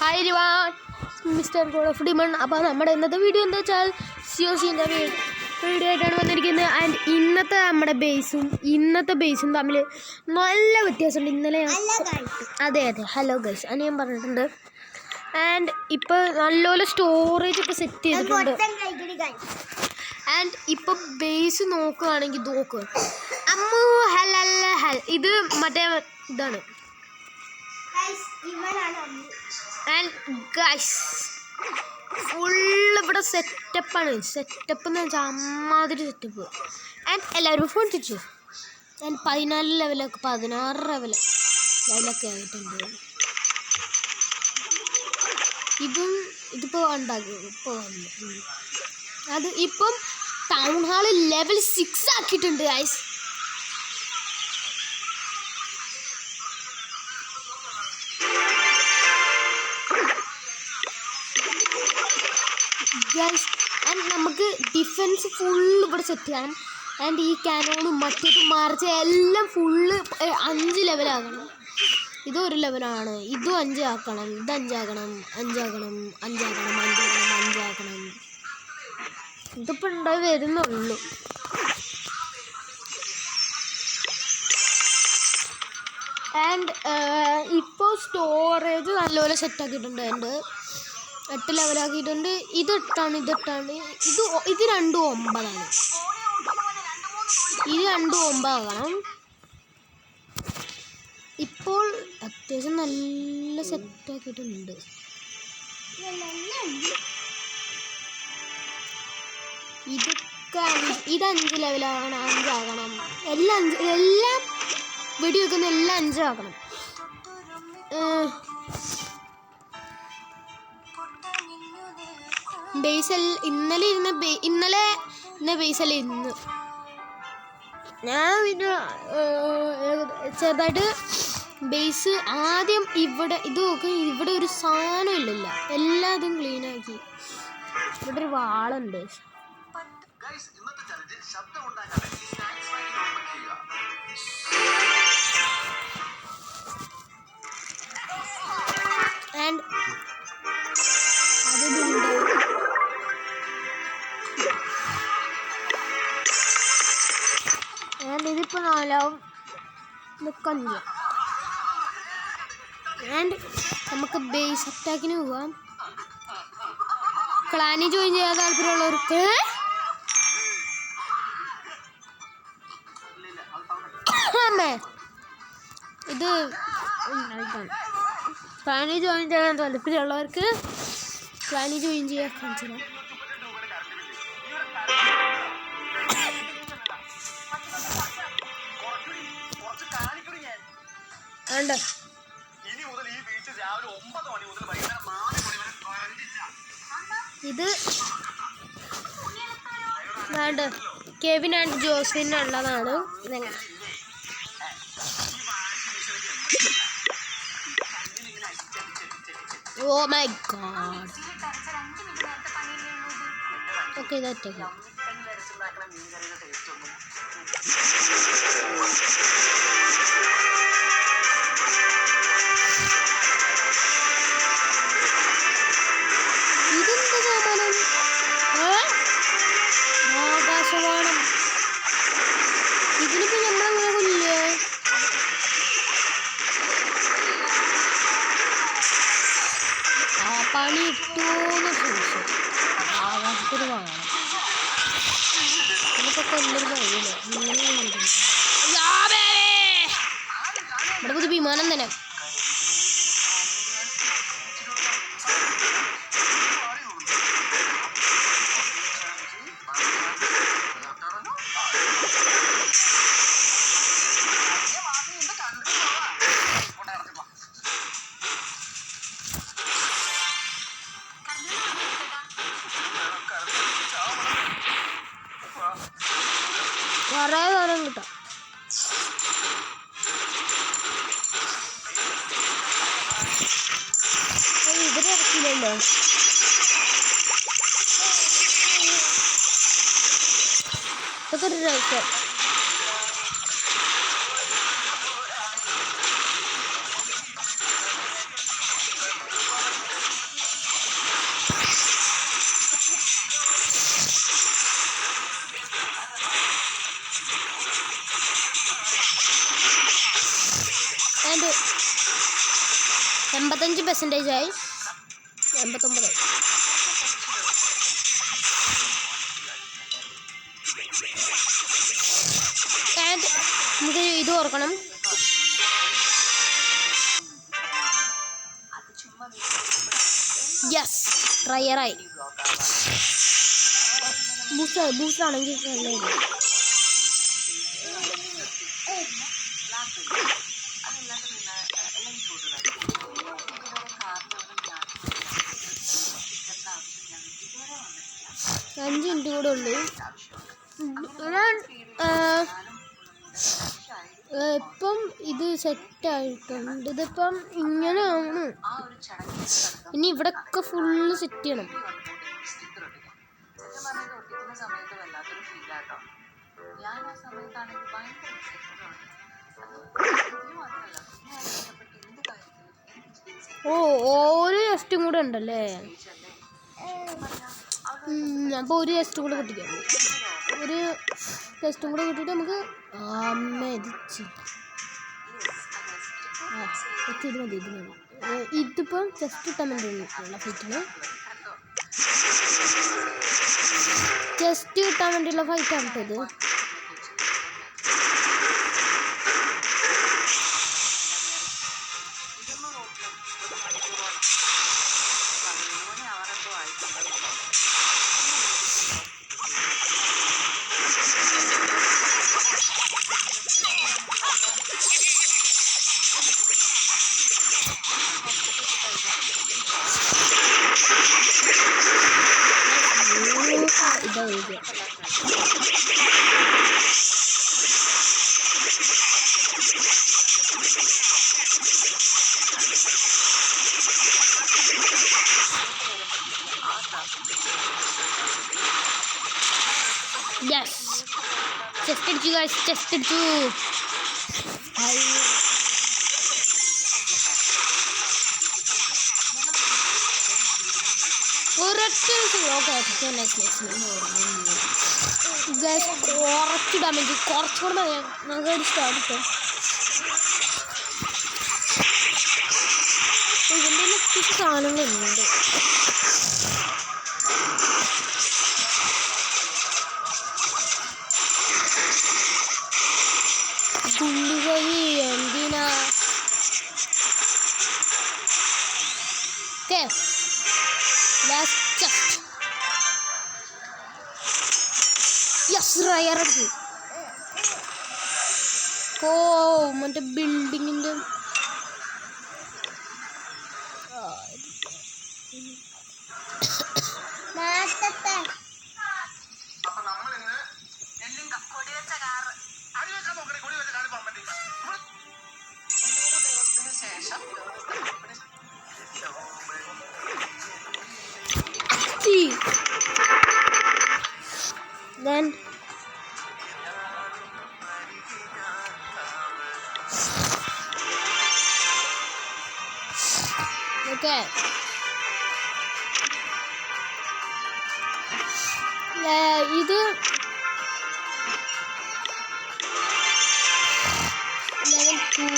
Hi everyone, mister God of demon. അപ്പോൾ നമ്മുടെ ഇന്നത്തെ വീഡിയോ എന്താ വെച്ചാൽ സിഒസിൻ്റെ വീഡിയോ ആയിട്ടാണ് വന്നിരിക്കുന്നത്. ആൻഡ് ഇന്നത്തെ നമ്മുടെ ബേസും തമ്മിൽ നല്ല വ്യത്യാസമുണ്ട്. ഇന്നലെ അതെ ഹലോ ഗൈസ് അത് ഞാൻ പറഞ്ഞിട്ടുണ്ട്. ആൻഡ് ഇപ്പോൾ നല്ലപോലെ സ്റ്റോറേജ് ഒക്കെ സെറ്റ് ചെയ്തിട്ടുണ്ട്. ആൻഡ് ഇപ്പോൾ ബേസ് നോക്കുകയാണെങ്കിൽ അമ്മു ഇത് മറ്റേ ഇതാണ്. ആൻഡ് ഗൈസ് ഫുള്ള് ഇവിടെ സെറ്റപ്പ് എന്ന് വെച്ചാൽ അമ്മാതിരി സെറ്റപ്പ്. ആൻഡ് എല്ലാവരും ഫോൺ തിരിച്ചു. ആൻഡ് 16 ലെവലൊക്കെ 16 ലെവലൊക്കെ ആയിട്ടുണ്ട്. ഇതിപ്പോൾ ഉണ്ടാകും. ഇപ്പോൾ വന്നു അത് ഇപ്പം ടൗൺ ഹാള് ലെവൽ 6 ആക്കിയിട്ടുണ്ട് ഗൈസ്. ആൻഡ് നമുക്ക് ഡിഫൻസ് ഫുള്ള് ഇവിടെ സെറ്റ് ചെയ്യണം. ആൻഡ് ഈ ക്യാനോണും മറ്റേതും മാർച്ച് എല്ലാം ഫുള്ള് 5 ലെവലാകണം. ഇതും 1 ലെവലാണ്. ഇതും 5 ആക്കണം. ഇത് 5 ആക്കണം. ഇതിപ്പോൾ ഉണ്ടായി വരുന്നുള്ളൂ. ആൻഡ് ഇപ്പോൾ സ്റ്റോറേജ് നല്ലപോലെ സെറ്റാക്കിയിട്ടുണ്ട്. എൻ്റെ 8 ലെവലാക്കിയിട്ടുണ്ട്. ഇതിട്ടാണ് ഇത് 2 9ആണ്. ഇത് 9 ആകണം. ഇപ്പോൾ അത്യാവശ്യം നല്ല സെറ്റാക്കിയിട്ടുണ്ട്. ഇത് 5 ലെവലാണ്. 5 ആകണം. എല്ലാം വെടി വെക്കുന്ന എല്ലാം 5 ആക്കണം. ഇന്നലെ ബേസല്ല ഇന്ന് ഞാൻ പിന്നെ ചെറുതായിട്ട് ബേസ് ആദ്യം ഇവിടെ ഇത് നോക്കി. ഇവിടെ ഒരു സാധനം ഇല്ലല്ല, എല്ലാതും ക്ലീനാക്കി. ഇവിടെ ഒരു വാളുണ്ട്. ആൻഡ് അതിലുണ്ട്. ഇതിപ്പോൾ 4 5. ആൻഡ് നമുക്ക് ബേസ് അറ്റാക്കിന് പോവാം. ക്ലാനി ജോയിൻ ചെയ്യാൻ താല്പര്യമുള്ളവർക്ക് ഇത് ക്ലാനി ജോയിൻ ചെയ്യാൻ താല്പര്യമുള്ളവർക്ക് ക്ലാനി ജോയിൻ ചെയ്യാൻ കാണിച്ചു. ഇത് കെവിൻ ആൻഡ് ജോസ്വിൻ ഉള്ളതാണ്. Oh my God. ഓക്കെ ഇതൊറ്റയ്ക്ക് ആകാശവാണം. ഇതിനിപ്പോ നമ്മളങ്ങനെ കൊല്ലില്ലേ? ആ പണി ഇട്ടൂന്ന് ചോദിച്ചു. ആകാശത്തിന് വാങ്ങണം. ഇതിനിപ്പോ കൊല്ലൊരു കഴിയില്ല. ഇവിടെ പുതിയ വിമാനം തന്നെ. കുറേ നേരം കിട്ടാം. ഇവരിറക്കില്ലല്ലോ. ഇതൊക്കെ ഒരു രസം. ആൻഡ് 85% ആയി. 89. ആൻഡ് നമുക്ക് ഇത് ഓർക്കണം. യെസ്, ട്രയറായി. ബൂസ്റ്റാണെങ്കിൽ നല്ലത്. അഞ്ച് മിനിറ്റ് കൂടെ ഉള്ളു. ഞാൻ ഇപ്പം ഇത് സെറ്റായിട്ടുണ്ട്. ഇതിപ്പം ഇങ്ങനെയാണ്. ഇനി ഇവിടെയൊക്കെ ഫുള്ള് സെറ്റ് ചെയ്യണം. ഓരോ ജസ്റ്റും കൂടെ ഉണ്ടല്ലേ. അപ്പോൾ ഒരു ജസ്റ്റ് കൂടെ കിട്ടിക്കാം. ഒരു ജസ്റ്റും കൂടെ കിട്ടിയിട്ട് നമുക്ക് മെതിച്ച് ഇത് മതി. ഇതിപ്പം ജസ്റ്റ് ഇട്ടാൻ വേണ്ടിയുള്ള ഫൈറ്റാണ്. ജസ്റ്റ് കിട്ടാൻ വേണ്ടിയുള്ള ഫൈറ്റാണ് ഇത്. ഇതാ എഴുതിയ yes, chest അടിച്ചു guys, chest അടിച്ചു. കുറച്ച് ഡാമേജ് കുറച്ചുകൂടെ നമുക്ക് ഒരു സ്റ്റാർട്ട്. ഇതിൻ്റെ ഒത്തിരി സാധനങ്ങളുണ്ട്. ഗുണ്ടുകൈ എന്തിനാ? ഓക്കെ, ലാസ്റ്റ് യെസ് റയറക്കി. മറ്റേ ബിൽഡിങ്ങിൻ്റെ then okay, ഇത് level 2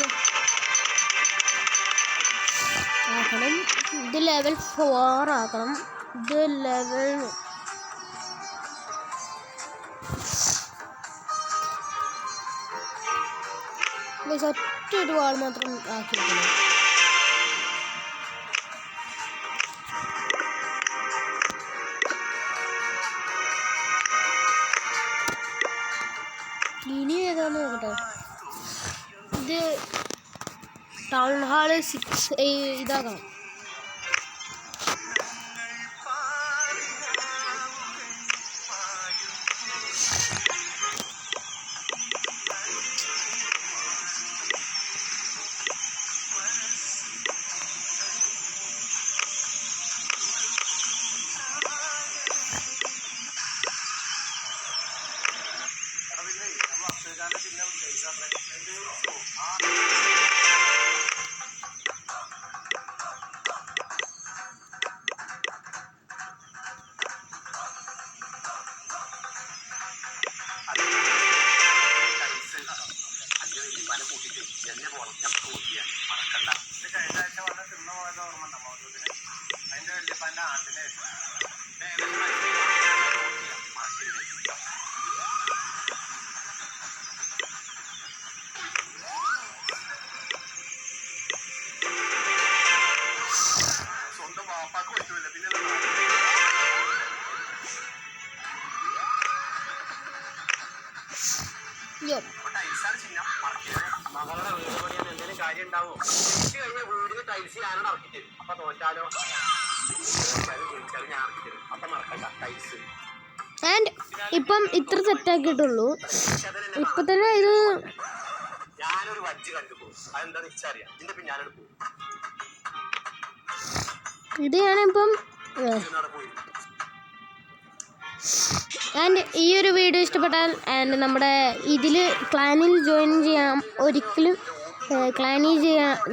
ആക്കണം. ഇത് level 4 ആക്കണം. ഇത് level ഒറ്റ ഒരു വാൾ മാത്രം ആക്കിയിരിക്കണം. ഇനി ഏതാന്ന് നോക്കട്ടെ. ഇത് ടൗൺ ഹാള് 6 ഇതാക്കണം. യോ മകളുടെ വീട് പണിയാൻ എന്തെങ്കിലും കാര്യം ഉണ്ടാവോ? കഴിഞ്ഞ വീടിന് ടൈൽസ് ഞാനാണ് ഇറക്കി തരും. അപ്പൊ തോറ്റാലോ? ഞാൻ ഇറക്കി തരും. അപ്പൊ മറക്കണ്ട ടൈൽസ്. ആൻഡ് ഇപ്പം ഇത്ര സെറ്റാക്കിയിട്ടുള്ളൂ. ഇപ്പം തന്നെ ഇത് ഞാനൊരു വജ്ജ് കണ്ടുപോകും. അതെന്താന്ന് വെച്ചറിയാം. ഇതിന്റെ പിന്നാലെ പോകും. ഇത് ഞാനിപ്പം ആൻഡ് ഈ ഒരു വീഡിയോ ഇഷ്ടപ്പെട്ടാൽ ആൻഡ് നമ്മുടെ ഇതിൽ ക്ലാനിൽ ജോയിൻ ചെയ്യാം. ഒരിക്കലും ക്ലാനിൽ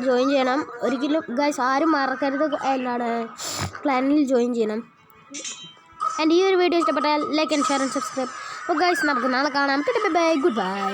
ജോയിൻ ചെയ്യണം. ഒരിക്കലും ഗൈസ് ആരും മറക്കരുത് എന്താണ് ക്ലാനിൽ ജോയിൻ ചെയ്യണം. ആൻഡ് ഈ ഒരു വീഡിയോ ഇഷ്ടപ്പെട്ടാൽ like and share and subscribe. അപ്പോൾ ഗൈസ് നമുക്ക് നാളെ കാണാം. Bye good bye.